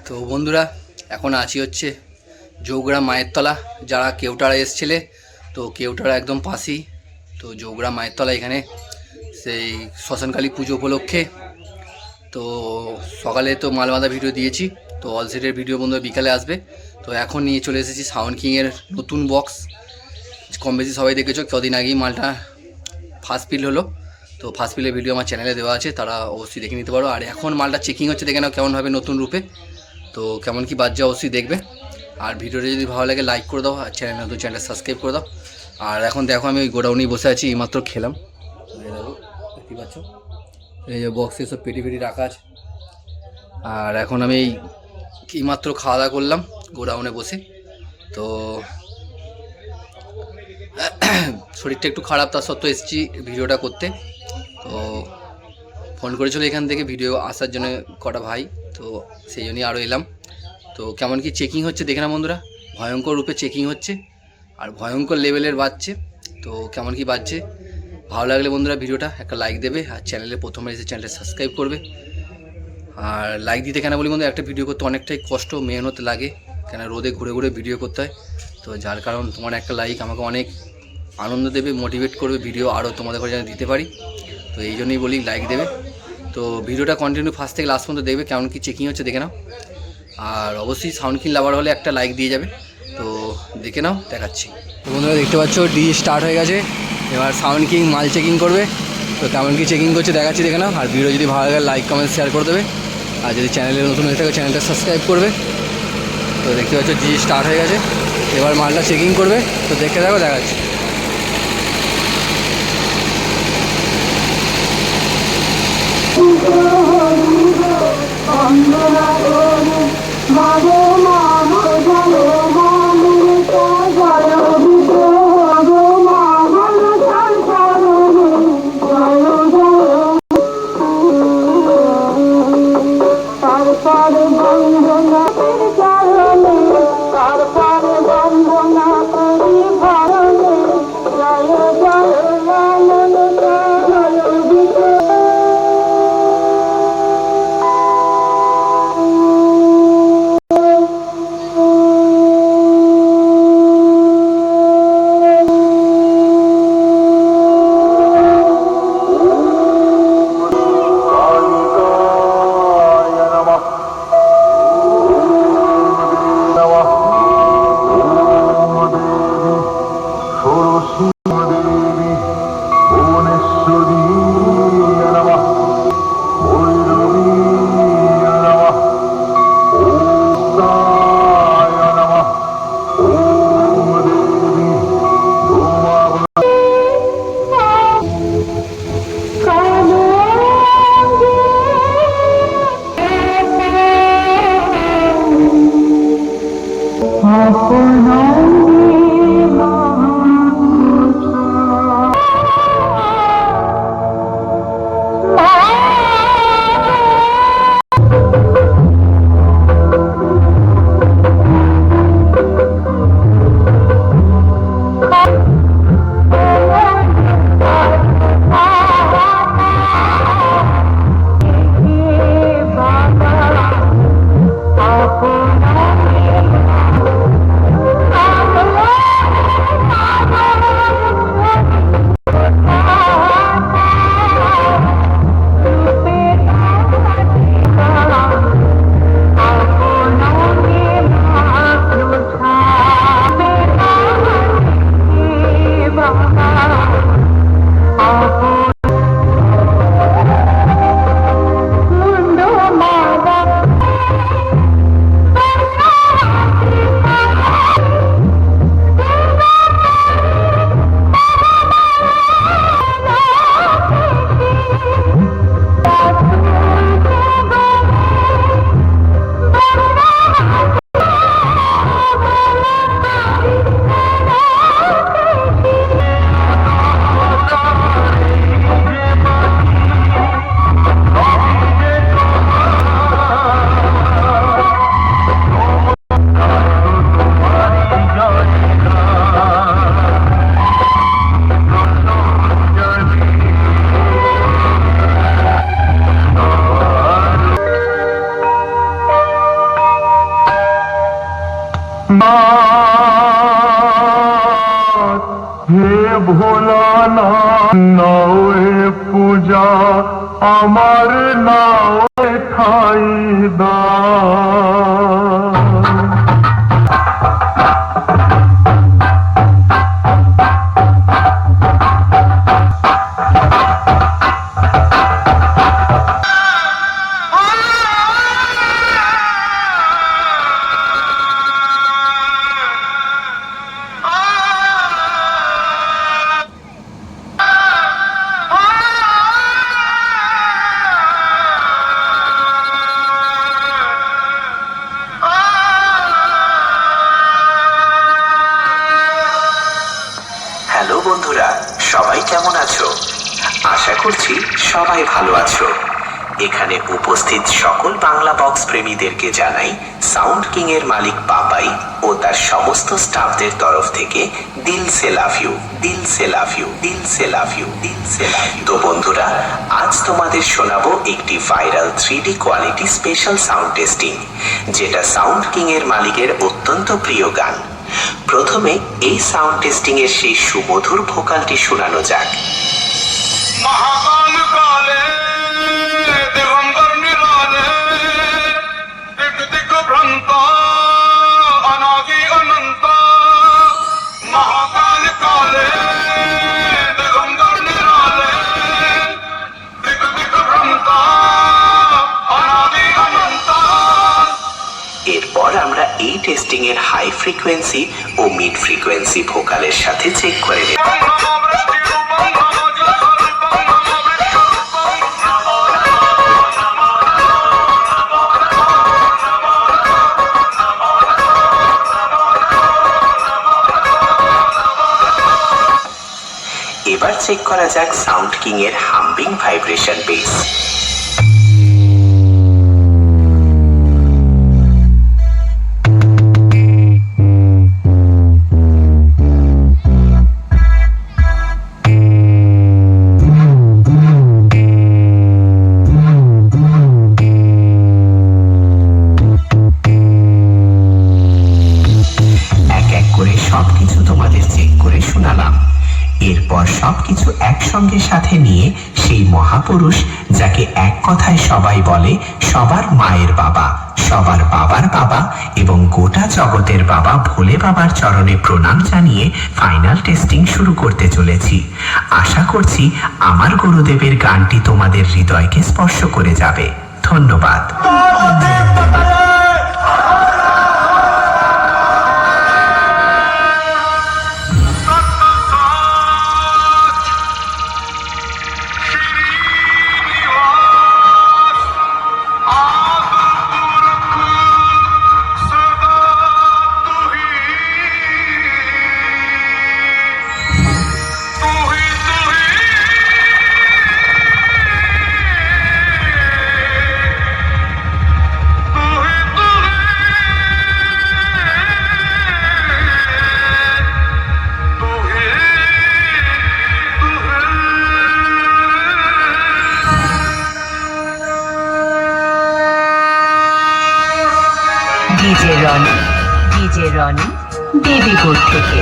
তো বন্ধুরা এখন আছি হচ্ছে জৌগ্রাম মায়ের তলা। যারা কেওটারা এসছিলে তো কেওটারা একদম পাশেই তো জৌগ্রাম মায়ের তলা, এখানে সেই শ্মশানকালী পুজো উপলক্ষে। তো সকালে তো মালবাঁধা ভিডিও দিয়েছি, তো অল সেটের ভিডিও বন্ধুরা বিকালে আসবে। তো এখন নিয়ে চলে এসেছি সাউন্ড কিংয়ের নতুন বক্স। কম বেশি সবাই দেখেছো, কদিন আগেই মালটা ফার্স্ট পিল হলো। তো ফার্স্ট পিলের ভিডিও আমার চ্যানেলে দেওয়া আছে, তারা অবশ্যই দেখে নিতে পারো। আর এখন মালটা চেকিং হচ্ছে, দেখে নাও কেমনভাবে নতুন রূপে। তো কেমন কি বাজছে অবশ্যই দেখবে। আর ভিডিওটা যদি ভালো লাগে লাইক করে দাও, আর চ্যানেল নতুন চ্যানেলটা সাবস্ক্রাইব করে দাও। আর এখন দেখো আমি ওই গোডাউনেই বসে আছি, এইমাত্র খেলাম। দেখতে পাচ্ছ এই যে বক্সে সব পেটি পেটি রাখা আছে। আর এখন আমি এইমাত্র খাওয়া দাওয়া করলাম গোডাউনে বসে। তো শরীরটা একটু খারাপ, তার সত্ত্বেও এসেছি ভিডিওটা করতে। তো ফোন করেছিল এখান থেকে ভিডিও আসার জন্য কটা ভাই, তো সেই জন্যই আরও এলাম। তো কেমন কি চেকিং হচ্ছে দেখে না বন্ধুরা, ভয়ঙ্কর রূপে চেকিং হচ্ছে আর ভয়ঙ্কর লেভেলের বাজছে। তো কেমন কি বাজছে ভালো লাগলে বন্ধুরা ভিডিওটা একটা লাইক দেবে, আর চ্যানেলে প্রথমে এসে চ্যানেলটা সাবস্ক্রাইব করবে। আর লাইক দিতে কেন বলি বন্ধু, একটা ভিডিও করতে অনেকটাই কষ্ট মেহনত লাগে, কেন রোদে ঘুরে ঘুরে ভিডিও করতে হয়। তো যার কারণ তোমার একটা লাইক আমাকে অনেক আনন্দ দেবে, মোটিভেট করবে ভিডিও আরও তোমাদের কাছে যেন দিতে পারি। তো এই জন্যই বলি লাইক দেবে। তো ভিডিওটা কন্টিনিউ ফার্স্ট থেকে লাস্ট পর্যন্ত দেখবে কেমন কি চেকিং হচ্ছে দেখে নাও। আর অবশ্যই সাউন্ড কিং লাভার হলে একটা লাইক দিয়ে যাবে। তো দেখে নাও, দেখাচ্ছি। তো বন্ধুরা দেখতে পাচ্ছ ডি স্টার্ট হয়ে গেছে, এবার সাউন্ড কিং মাল চেকিং করবে। তো কেমন কি চেকিং করছে দেখাচ্ছি দেখে নাও। আর ভিডিও যদি ভালো লাগে লাইক কমেন্ট শেয়ার করে দেবে, আর যদি চ্যানেলে নতুন হয়ে থাকে চ্যানেলটা সাবস্ক্রাইব করবে। তো দেখতে পাচ্ছ ডি স্টার্ট হয়ে গেছে, এবার মালটা চেকিং করবে। তো দেখে দেখো, দেখাচ্ছি। হে ভোলানাথ নাও এ পূজা আমার নাও এ ঠাই দাও। হ্যালো বন্ধুরা, সবাই কেমন আছো? আশা করছি সবাই ভালো আছো। এখানে উপস্থিত সকল বাংলা বক্স প্রেমীদেরকে জানাই সাউন্ড কিং এর মালিক বাবাই ও তার সমস্ত স্টাফদের তরফ থেকে দিল সে লাভ ইউ, দিল সে লাভ ইউ, দিল সে লাভ ইউ, দিল সে লাভ ইউ। তো বন্ধুরা, আজ তোমাদের শোনাবো একটি viral 3D quality special sound testing, যেটা সাউন্ড কিং এর মালিকের অত্যন্ত প্রিয় গান। প্রথমে এই সাউন্ড টেস্টিং এর সেই সুমধুর ভোকালটি শোনানো যাক। মহাকাল কালে দিগম্বর নিরালে দিক দিক ভ্রান্ত অনাদি অনন্ত। মহাকাল কালে দিগম্বর নিরালে দিক দিক ভ্রান্ত অনাদি অনন্ত। এরপর আমরা এই টেস্টিং এর হাই ফ্রিকোয়েন্সি ও মিড ফ্রিকোয়েন্সি ভোকালের সাথে চেক করে নেব। এবার চেক করা যাক সাউন্ড কিং এর হাম্বিং ভাইব্রেশন বেস। এক এক করে সবকিছু তোমাদের চেক করে শোনালাম। এরপর সবকিছু একসঙ্গে সাথে নিয়ে সেই মহাপুরুষ, যাকে এক কথায় সবাই বলে সবার মায়ের বাবা, সবার বাবার বাবা এবং গোটা জগতের বাবা ভোলে বাবার চরণে প্রণাম জানিয়ে ফাইনাল টেস্টিং শুরু করতে চলেছি। আশা করছি আমার গুরুদেবের গানটি তোমাদের হৃদয়কে স্পর্শ করে যাবে। ধন্যবাদ। ডিজে রনি দেবীপুর থেকে।